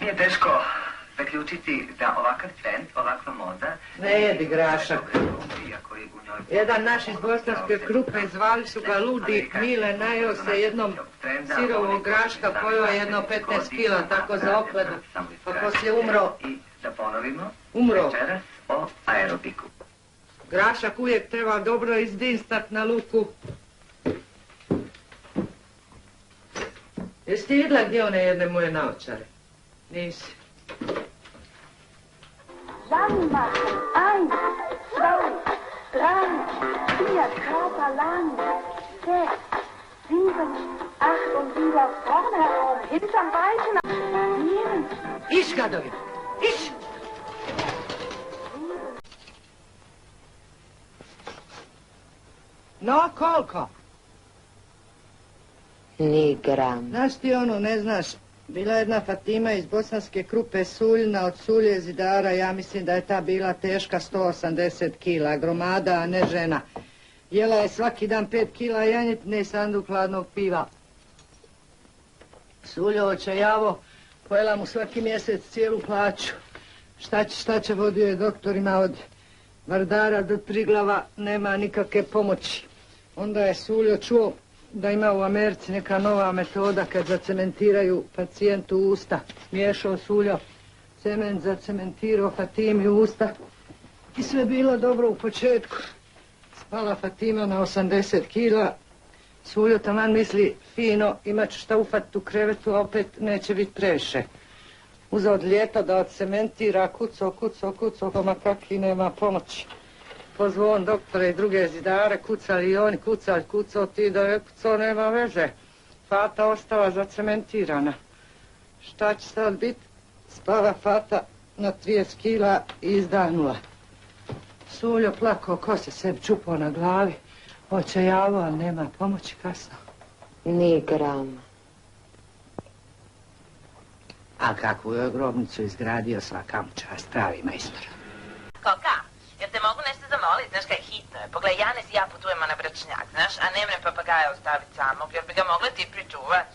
Nije teško zaključiti da ovakav trend, ovakva moda... Ne jedi grašak. Jedan naš iz bosanske Krupe, zvali su ga Ludi Mile, najeo se jednom sirovog graška, pojeo jedno 15 kila, tako za opledu, pa poslije umro. Da ponovimo, umro. Večeras o aerobiku. Grašak uvijek treba dobro izdinstat na luku. Jesi ti vidjela gdje one jedne moje naočare? Nisi. Lang machen. 1, 2, 3, 4, Körper lang. 6, 7, 8 und wieder vorne herum. Hintern weiter nach 7. Iš, gadovi! Iš! No, koliko? Ni gram. Znaš ti ono, ne znaš, bila jedna Fatima iz bosanske Krupe, Suljna, od Sulje zidara, ja mislim da je ta bila teška 180 kila, gromada, a ne žena. Jela je svaki dan 5 kila janjetine i sanduk hladnog piva. Suljo očajavo, pojela mu svaki mjesec cijelu plaću. Šta će, vodio je doktorima od Vardara do Triglava, nema nikakve pomoći. Onda je Suljo čuo da ima u Americi neka nova metoda kad zacementiraju pacijentu usta. Miješao Suljo cement, zacementirao Fatimi usta i sve bilo dobro u početku. Spala Fatima na 80 kila. Suljo taman misli fino, imat ću šta ufat u krevetu, a opet neće biti previše. Uzeo od ljeta da odcementira, kucao, ma kakvi nema pomoći. Pozvao on doktore i druge zidare, kucali i oni, kucao ti da je kucao, nema veze. Fata ostala zacementirana. Šta će sad biti? Spava Fata na 30 kila i izdanula. Suljo plakao, ko se sebi čupao na glavi, očajavao, ali nema pomoći kasno. Ni gram. A kakvu je grobnicu izgradio, svaka mu čast, pravi majstor. Koka, jel te mogu nešto zamolit, znaš kaj hitno je? Pogledaj, Janes i ja putujemo na bračnjak, znaš, a ne mre papagaja ostaviti samog, jer bi ga mogla ti pričuvat,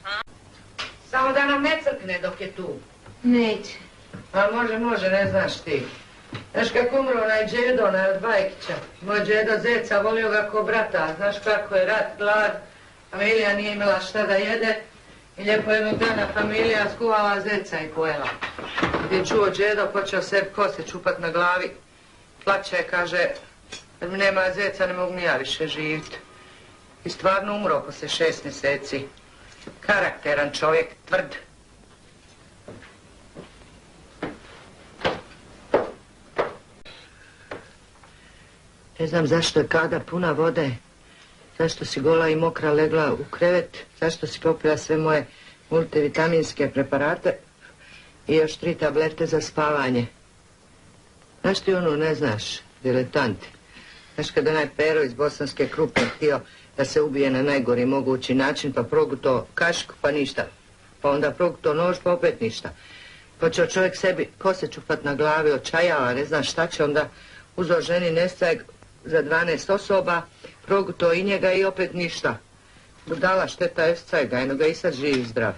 Samo da nam ne crkne dok je tu. Neće. A može, ne znaš ti. Znaš kako umro onaj džedo, onaj od Bajkića. Moj džedo Zeca volio ga ko brata, znaš kako je rat, glad, familija nije imala šta da jede. I lijepo jednog dana familija skuvala Zeca i pojela. Kad je čuo džedo, počeo sebi kose čupat na glavi. Plače, kaže, kad mi nema Zeca ne mogu ni ja više živjeti. I stvarno umro poslije 6 mjeseci. Karakteran čovjek, tvrd. Ne znam zašto je kada puna vode, zašto si gola i mokra legla u krevet, zašto si popila sve moje multivitaminske preparate i još 3 tablete za spavanje. Znaš ti ono, ne znaš, diletanti. Znaš kad onaj Pero iz bosanske Krupe htio da se ubije na najgori mogući način, pa proguto kašku, pa ništa. Pa onda proguto nož, pa opet ništa. Počeo čovjek sebi kose čupat na glavi, očajava, ne zna šta će, onda uzeo ženi nestajeg za 12 osoba, proguto i njega i opet ništa. Budala, šteta je scajga, eno ga i sad živ i zdrav.